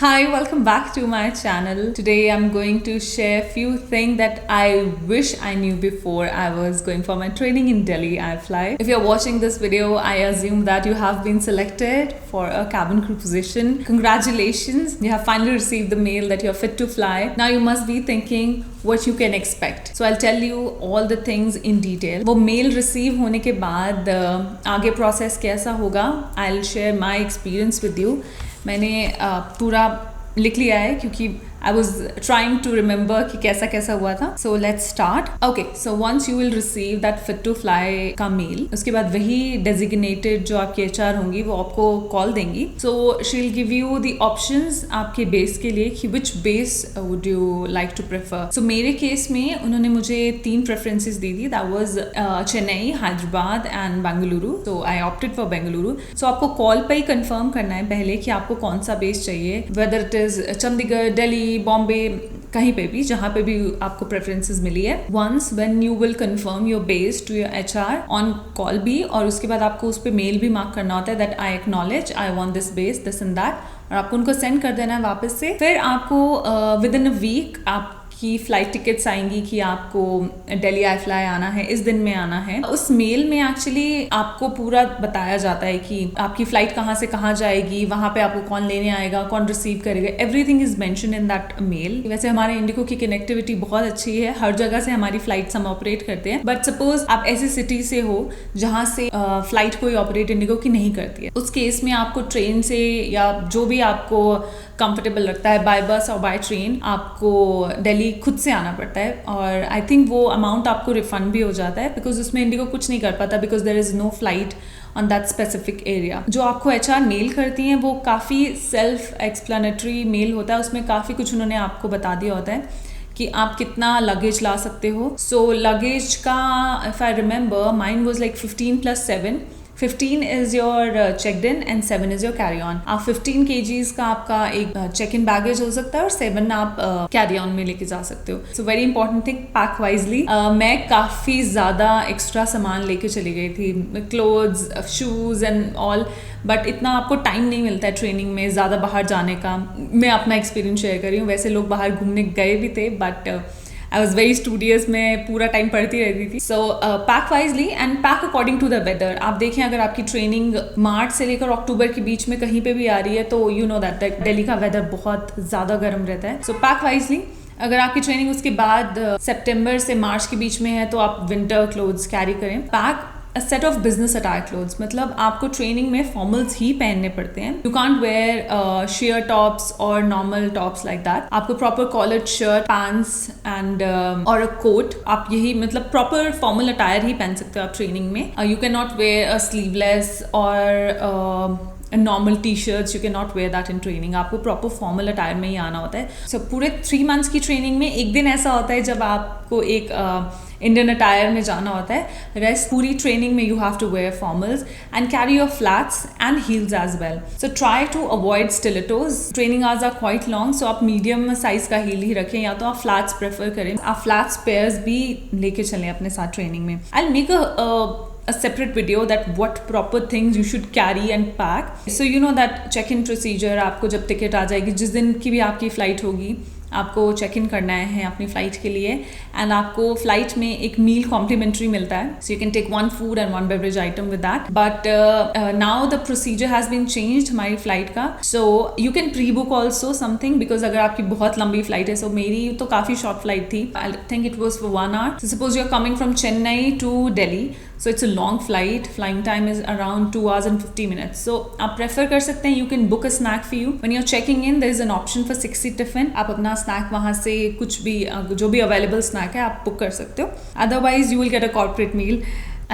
Hi, welcome back to my channel. Today I'm going to share few things that I wish I knew before I was going for my training in Delhi iFly. If you're watching this video, I assume that you have been selected for a cabin crew position. Congratulations, you have finally received the mail that you're fit to fly. Now you must be thinking what you can expect. So I'll tell you all the things in detail. वो mail receive होने के बाद आगे process कैसा होगा? I'll share my experience with you. मैंने पूरा लिख लिया है क्योंकि I was trying to remember कि कैसा कैसा हुआ था. So let's start. Okay, so once you will receive that fit to fly का mail, उसके बाद वही designated जो आपकी HR होंगी वो आपको call देंगी. So she'll give you the options आपके base के लिए कि which base would you like to prefer. So मेरे case में उन्होंने मुझे 3 preferences दी थी. That was Chennai, Hyderabad and Bengaluru. So I opted for Bengaluru. So आपको call पे ही confirm करना है पहले कि आपको कौन सा base चाहिए. Whether it is Chandigarh, Delhi, Bombay, कहीं पे भी जहाँ पे भी आपको प्रेफरेंसेस मिली है. Once when you will confirm your base to your HR on call भी, और उसके बाद आपको उस पर मेल भी मार्क करना होता है that I acknowledge I want this base this and that, और आपको उनको सेंड कर देना है वापस से. फिर आपको विद इन अ वीक आप की फ्लाइट टिकट्स आएंगी कि आपको दिल्ली iFly आना है, इस दिन में आना है. उस मेल में एक्चुअली आपको पूरा बताया जाता है कि आपकी फ्लाइट कहाँ से कहाँ जाएगी, वहाँ पे आपको कौन लेने आएगा, कौन रिसीव करेगा. Everything is mention in that mail. वैसे हमारे इंडिगो की कनेक्टिविटी बहुत अच्छी है, हर जगह से हमारी फ्लाइट्स हम ऑपरेट करते हैं. बट सपोज आप ऐसी सिटी से हो जहाँ से फ्लाइट कोई ऑपरेट इंडिगो की नहीं करती है, उस केस में आपको ट्रेन से या जो भी आपको कंफर्टेबल लगता है, बाय बस और बाय ट्रेन, आपको दिल्ली खुद से आना पड़ता है. और आई थिंक वो अमाउंट आपको रिफंड भी हो जाता है बिकॉज उसमें इंडिगो कुछ नहीं कर पाता because there is no flight on that specific area. जो आपको HR मेल करती हैं वो काफ़ी सेल्फ एक्सप्लेनेटरी मेल होता है. उसमें काफ़ी कुछ उन्होंने आपको बता दिया होता है कि आप कितना लगेज ला सकते हो. सो लगेज का if I remember mine was like 15+7. 15 is your checked in and 7 is your carry on. आप 15 kgs का आपका एक check in baggage हो सकता है और 7 आप carry on में लेके जा सकते हो. So very important thing, pack wisely. मैं काफ़ी ज़्यादा एक्स्ट्रा सामान लेके चली गई थी, clothes, shoes and all. But इतना आपको टाइम नहीं मिलता है ट्रेनिंग में ज़्यादा बाहर जाने का. मैं अपना एक्सपीरियंस शेयर कर रही हूँ. वैसे लोग बाहर घूमने गए भी थे but I was very studious, मैं पूरा टाइम पढ़ती रहती थी. So pack wisely and pack according to the weather. आप देखें अगर आपकी ट्रेनिंग मार्च से लेकर अक्टूबर के बीच में कहीं पे भी आ रही है तो यू नो दैट दिल्ली का वेदर बहुत ज़्यादा गर्म रहता है. सो पैक वाइजली. अगर आपकी ट्रेनिंग उसके बाद सितंबर से मार्च के बीच में है तो आप विंटर क्लोथ्स कैरी करें. Pack a set of business attire clothes. मतलब आपको ट्रेनिंग में फॉर्मल्स ही पहनने पड़ते हैं. You can't where sheer tops और normal tops like that. आपको proper collared shirt, pants and और अ कोट, आप यही मतलब प्रॉपर फॉर्मल अटायर ही पहन सकते हो आप ट्रेनिंग में. You can not wear a sleeveless और normal T-shirts. You can not wear that in training. आपको प्रॉपर फॉर्मल अटायर में ही आना होता है. सो पूरे 3 months की ट्रेनिंग में एक दिन ऐसा होता है जब आपको एक इंडियन अटायर में जाना होता है. रेस्ट पूरी ट्रेनिंग में you have to wear formals and carry your flats and heels as well. So try to avoid stilettos. Training hours are quite long, so आप मीडियम साइज का हील ही रखें या तो आप फ्लैट्स प्रेफर करें. आप फ्लैट्स पेयर्स भी लेके चलें अपने साथ ट्रेनिंग में. I will make a separate video that what proper things you should carry and pack. So you know that check-in procedure. आपको जब टिकट आ जाएगी, जिस दिन की भी आपकी फ़्लाइट होगी, आपको चेक इन करना है अपनी फ़्लाइट के लिए एंड आपको फ़्लाइट में एक मील कॉम्प्लीमेंट्री मिलता है. So you can take 1 food and 1 beverage item with that. But now the procedure has been changed हमारी फ़्लाइट का. So you can pre-book also something because अगर आपकी बहुत लंबी फ़्लाइट है. So मेरी तो काफ़ी शॉर्ट फ़्लाइट थी. I think it was for 1 hour. So suppose you're coming from Chennai to Delhi. So it's a long flight. Flying time is around 2 hours and 50 minutes. So आप prefer कर सकते हैं. You can book a snack for you. When you're checking in, there is an option for 60 tiffin. आप अपना snack वहाँ से कुछ भी जो भी available snack है आप book कर सकते हो. Otherwise, you will get a corporate meal.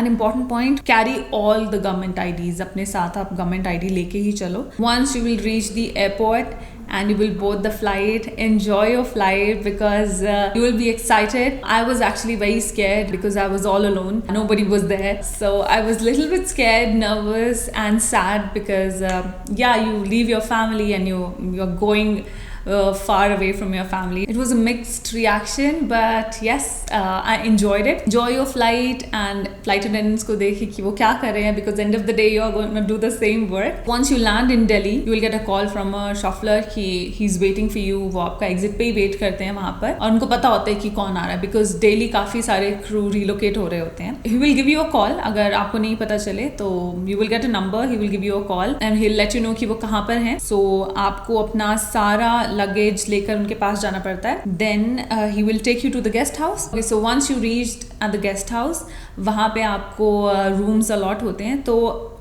An important point, carry all the government IDs. अपने साथ आप government ID लेके ही चलो. Once you will reach the airport and you will board the flight, enjoy your flight because you will be excited. I was actually very scared because I was all alone. Nobody was there. So I was a little bit scared, nervous and sad because yeah, you leave your family and you're going far away from your family. It was a mixed reaction, but yes, I enjoyed it. Enjoy your flight and flight attendants को देखिए कि वो क्या कर रहे हैं, because end of the day you are going to do the same work. Once you land in Delhi, you will get a call from a shuffler कि he's waiting for you. वो आपका exit पे ही wait करते हैं वहाँ पर, और उनको पता होता है कि कौन आ रहा है, because daily काफ़ी सारे crew relocate हो रहे होते हैं. He will give you a call. अगर आपको नहीं पता चले तो you will get a number. He will give you a call and he'll let you know कि वो कहाँ पर हैं. So आपको अपना सारा luggage लेकर उनके पास जाना पड़ता है. Then he will take you to the guest house. Okay, so once you reached at the guest house, वहाँ पे आपको रूम्स अलॉट होते हैं. तो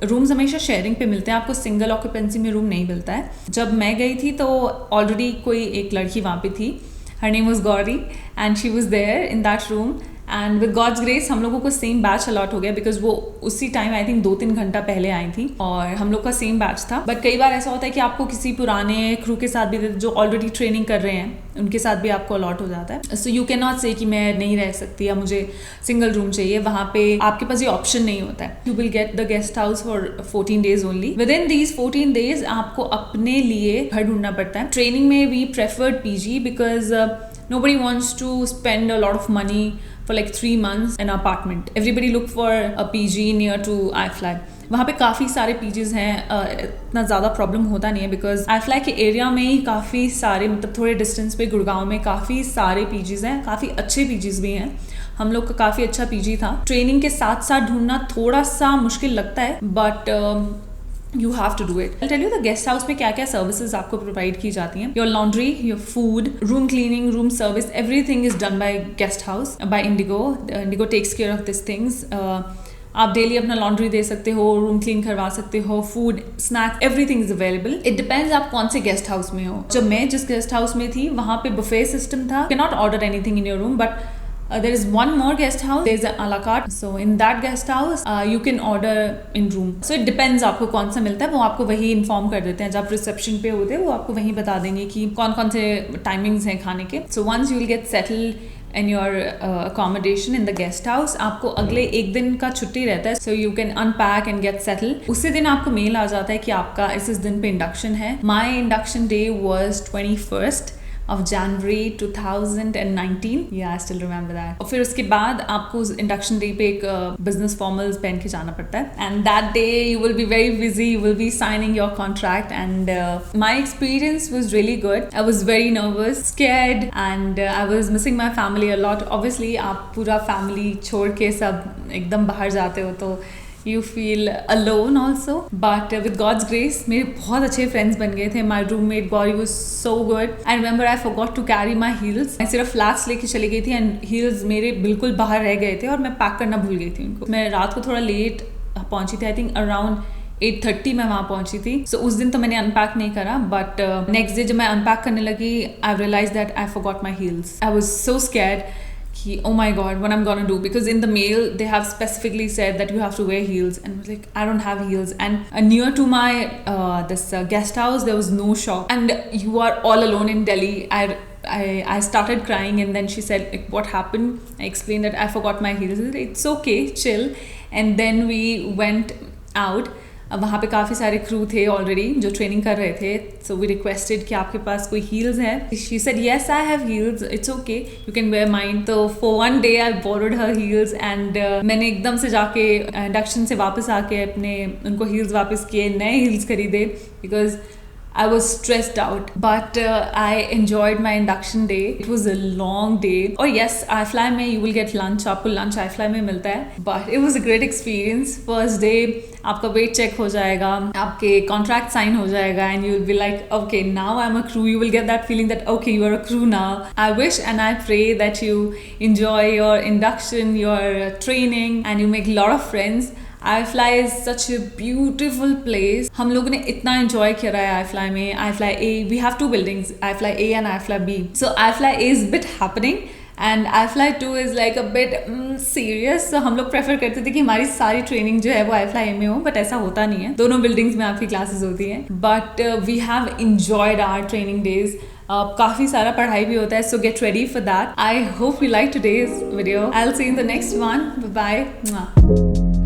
रूम्स हमेशा शेयरिंग पे मिलते हैं, आपको सिंगल ऑक्यूपेंसी में रूम नहीं मिलता है. जब मैं गई थी तो ऑलरेडी कोई एक लड़की वहाँ पे थी. Her name was Gauri and she was there in that room. And with God's grace हम लोगों को सेम बैच अलॉट हो गया, बिकॉज वो उसी टाइम आई थिंक 2-3 घंटा पहले आई थी और हम लोग का सेम बैच था. बट कई बार ऐसा होता है कि आपको किसी पुराने क्रू के साथ भी, जो ऑलरेडी ट्रेनिंग कर रहे हैं, उनके साथ भी आपको अलॉट हो जाता है. सो यू कैन नॉट से कि मैं नहीं रह सकती या मुझे सिंगल रूम चाहिए. वहाँ पे आपके पास ये ऑप्शन नहीं होता है. You will get the guest house for 14 days only. With in these 14 days आपको अपने लिए घर ढूंढना पड़ता है. ट्रेनिंग में we preferred PG because nobody wants to spend a lot of money for like 3 months in an apartment. Everybody look for a PG near to iFly. वहाँ पे काफ़ी सारे PGs हैं. इतना ज़्यादा प्रॉब्लम होता नहीं है बिकॉज iFly के एरिया में ही काफ़ी सारे, मतलब थोड़े डिस्टेंस पे गुड़गांव में काफ़ी सारे PGs हैं. काफ़ी अच्छे PGs भी हैं. हम लोग का काफ़ी अच्छा PG था. ट्रेनिंग के साथ साथ ढूंढना थोड़ा सा मुश्किल लगता है, but you have to do it. I'll tell you the guest house में क्या क्या services आपको provide की जाती हैं. Your laundry, your food, room cleaning, room service, everything is done by guest house, by Indigo. Indigo takes care of these things. आप daily अपना laundry दे सकते हो, रूम क्लीन करवा सकते हो, food, snack, everything is available. It depends आप कौन से गेस्ट हाउस में हो. जब मैं जिस गेस्ट हाउस में थी वहाँ पे बुफे सिस्टम था. You cannot order anything in your room, but there is one more guest house. There is an a la carte. So in that guest house, you can order in room. So it depends आपको कौन सा मिलता है. वो आपको वही inform कर देते हैं जब रिसेप्शन पे होते हैं. वो आपको वही बता देंगे कि कौन कौन से टाइमिंग्स हैं खाने के. So once you will get settled in your accommodation in the guest house, आपको अगले एक दिन का छुट्टी रहता है. So you can unpack and get settled. उसी दिन आपको मेल आ जाता है कि आपका इस दिन पे इंडक्शन है. My induction day was 21st of January 2019. Yeah, I still remember that. और फिर उसके बाद आपको उस इंडक्शन डे पे एक बिजनेस फॉर्मल्स पहन के जाना पड़ता है. And that day you will be very busy, you will be signing your contract. And my experience was really good. I was very nervous, scared, and I was missing my family a lot. Obviously आप पूरा family छोड़ के सब एकदम बाहर जाते हो तो you feel alone also, but with God's grace मेरे बहुत अच्छे friends बन गए थे. My roommate Gauri was so good. I remember I forgot to carry my heels. मैं सिर्फ flats लेके चली गई थी and heels मेरे बिल्कुल बाहर रह गए थे और मैं पैक करना भूल गई थी उनको. मैं रात को थोड़ा लेट पहुंची थी. I think around 8:30 मैं वहाँ पहुंची थी. So उस दिन तो मैंने अनपैक नहीं करा, but next day जब मैं अनपैक करने लगी I realized that I forgot my heels. I was so scared. Oh my god, what I'm gonna do, because in the mail they have specifically said that you have to wear heels, and I was like, I don't have heels. And near to my this guest house there was no shop, and you are all alone in Delhi. I started crying, and then she said, like, what happened? I explained that I forgot my heels. It's okay, chill. And then we went out. वहाँ पे काफ़ी सारे crew थे already जो training कर रहे थे. So we requested कि आपके पास कोई हील्स है. She said yes I have heels, it's okay, you can wear mine. तो for one day I borrowed her heels, and मैंने एकदम से जाके इंडक्शन से वापस आके अपने उनको हील्स वापस किए, नए हील्स खरीदे, because I was stressed out, but I enjoyed my induction day. It was a long day. और yes, iFly में you will get lunch. आपको lunch iFly में मिलता है. But it was a great experience. First day आपका weight check हो जाएगा, आपके contract sign हो जाएगा, and you will be like, okay, now I'm a crew. You will get that feeling that okay, you are a crew now. I wish and I pray that you enjoy your induction, your training, and you make a lot of friends. iFly is such a beautiful place. हम लोगों ने इतना enjoy किया है iFly में. iFly A, we have 2 buildings, iFly A and iFly B. So iFly A is a bit happening and iFly 2 is like a bit serious. So हम लोग prefer करते थे कि हमारी सारी training जो है वो iFly A में हो, but ऐसा होता नहीं है. दोनों buildings में आपकी classes होती हैं. But we have enjoyed our training days. काफ़ी सारा पढ़ाई भी होता है, so get ready for that. I hope you like today's video. I'll see you in the next one. Bye bye.